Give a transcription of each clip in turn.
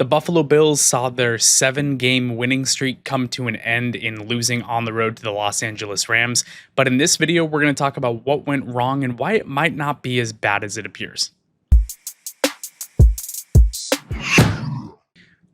The Buffalo Bills saw their 7-game winning streak come to an end in losing on the road to the Los Angeles Rams. But in this video, we're going to talk about what went wrong and why it might not be as bad as it appears.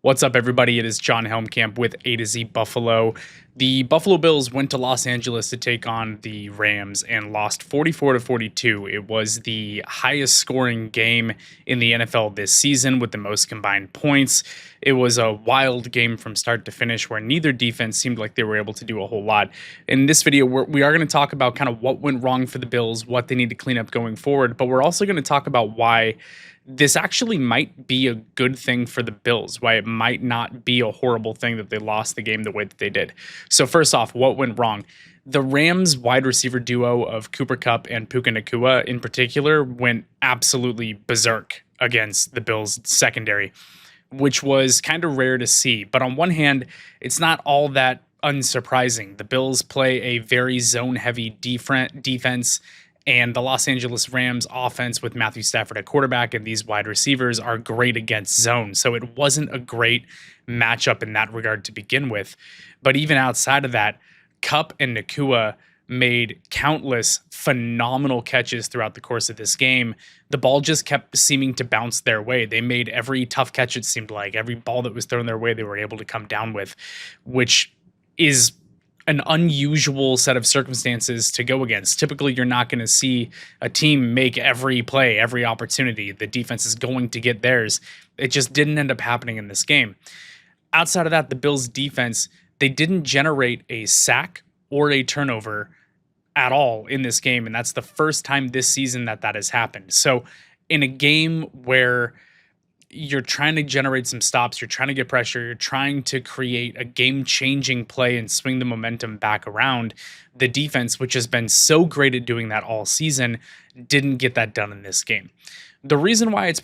What's up, everybody? It is Jon Helmkamp with A to Z Buffalo. The Buffalo Bills went to Los Angeles to take on the Rams and lost 44-42. It was the highest scoring game in the NFL this season with the most combined points. It was a wild game from start to finish where neither defense seemed like they were able to do a whole lot. In this video, we are going to talk about kind of what went wrong for the Bills, what they need to clean up going forward, but we're also going to talk about why this actually might be a good thing for the Bills, why it might not be a horrible thing that they lost the game the way that they did. So first off, what went wrong? The Rams wide receiver duo of Cooper Kupp and Puka Nacua in particular went absolutely berserk against the Bills secondary, which was kind of rare to see. But on one hand, it's not all that unsurprising. The Bills play a very zone-heavy defense, and the Los Angeles Rams offense with Matthew Stafford at quarterback and these wide receivers are great against zone. So it wasn't a great matchup in that regard to begin with. But even outside of that, Kupp and Nacua made countless phenomenal catches throughout the course of this game. The ball just kept seeming to bounce their way. They made every tough catch, it seemed like. Every ball that was thrown their way, they were able to come down with, which is an unusual set of circumstances to go against. Typically, you're not going to see a team make every play, every opportunity. The defense is going to get theirs. It just didn't end up happening in this game. Outside of that, the Bills' defense, they didn't generate a sack or a turnover at all in this game, and that's the first time this season that has happened. So in a game where you're trying to generate some stops, you're trying to get pressure, you're trying to create a game-changing play and swing the momentum back around, the defense, which has been so great at doing that all season, didn't get that done in this game. The reason why it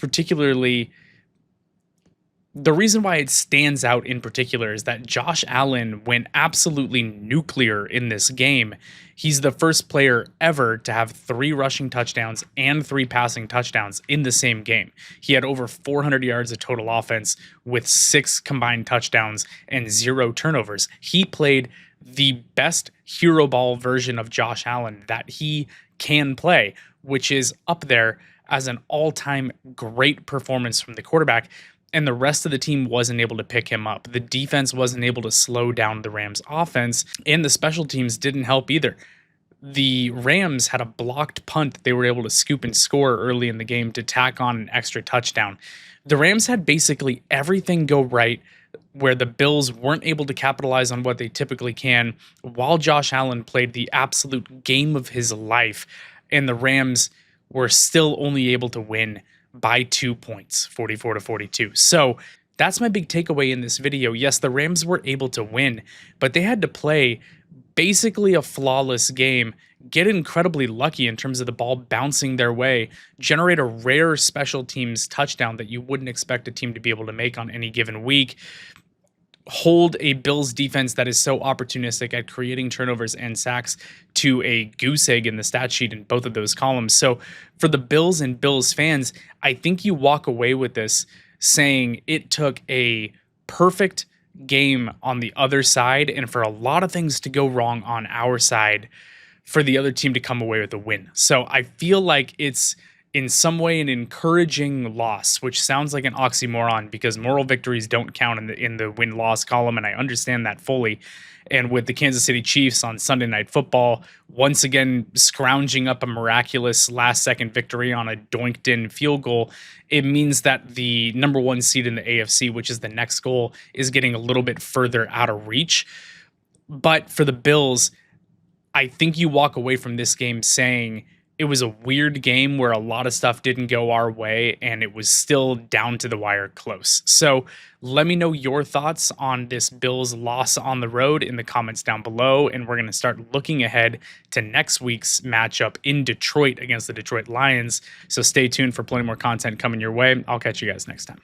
stands out in particular is that Josh Allen went absolutely nuclear in this game. He's the first player ever to have 3 rushing touchdowns and 3 passing touchdowns in the same game. He had over 400 yards of total offense with 6 combined touchdowns and 0 turnovers. He played the best hero ball version of Josh Allen that he can play, which is up there as an all-time great performance from the quarterback. And the rest of the team wasn't able to pick him up. The defense wasn't able to slow down the Rams' offense, and the special teams didn't help either. The Rams had a blocked punt that they were able to scoop and score early in the game to tack on an extra touchdown. The Rams had basically everything go right where the Bills weren't able to capitalize on what they typically can, while Josh Allen played the absolute game of his life, and the Rams were still only able to win by 2 points, 44-42. So that's my big takeaway in this video. Yes, the Rams were able to win, but they had to play basically a flawless game, get incredibly lucky in terms of the ball bouncing their way, generate a rare special teams touchdown that you wouldn't expect a team to be able to make on any given week, hold a Bills defense that is so opportunistic at creating turnovers and sacks to a goose egg in the stat sheet in both of those columns. So for the Bills and Bills fans, I think you walk away with this saying it took a perfect game on the other side and for a lot of things to go wrong on our side for the other team to come away with a win. So I feel like it's in some way an encouraging loss, which sounds like an oxymoron because moral victories don't count in the win-loss column, and I understand that fully. And with the Kansas City Chiefs on Sunday Night Football, once again scrounging up a miraculous last-second victory on a doinked-in field goal, it means that the number 1 seed in the AFC, which is the next goal, is getting a little bit further out of reach. But for the Bills, I think you walk away from this game saying it was a weird game where a lot of stuff didn't go our way and it was still down to the wire close. So let me know your thoughts on this Bills loss on the road in the comments down below. And we're going to start looking ahead to next week's matchup in Detroit against the Detroit Lions. So stay tuned for plenty more content coming your way. I'll catch you guys next time.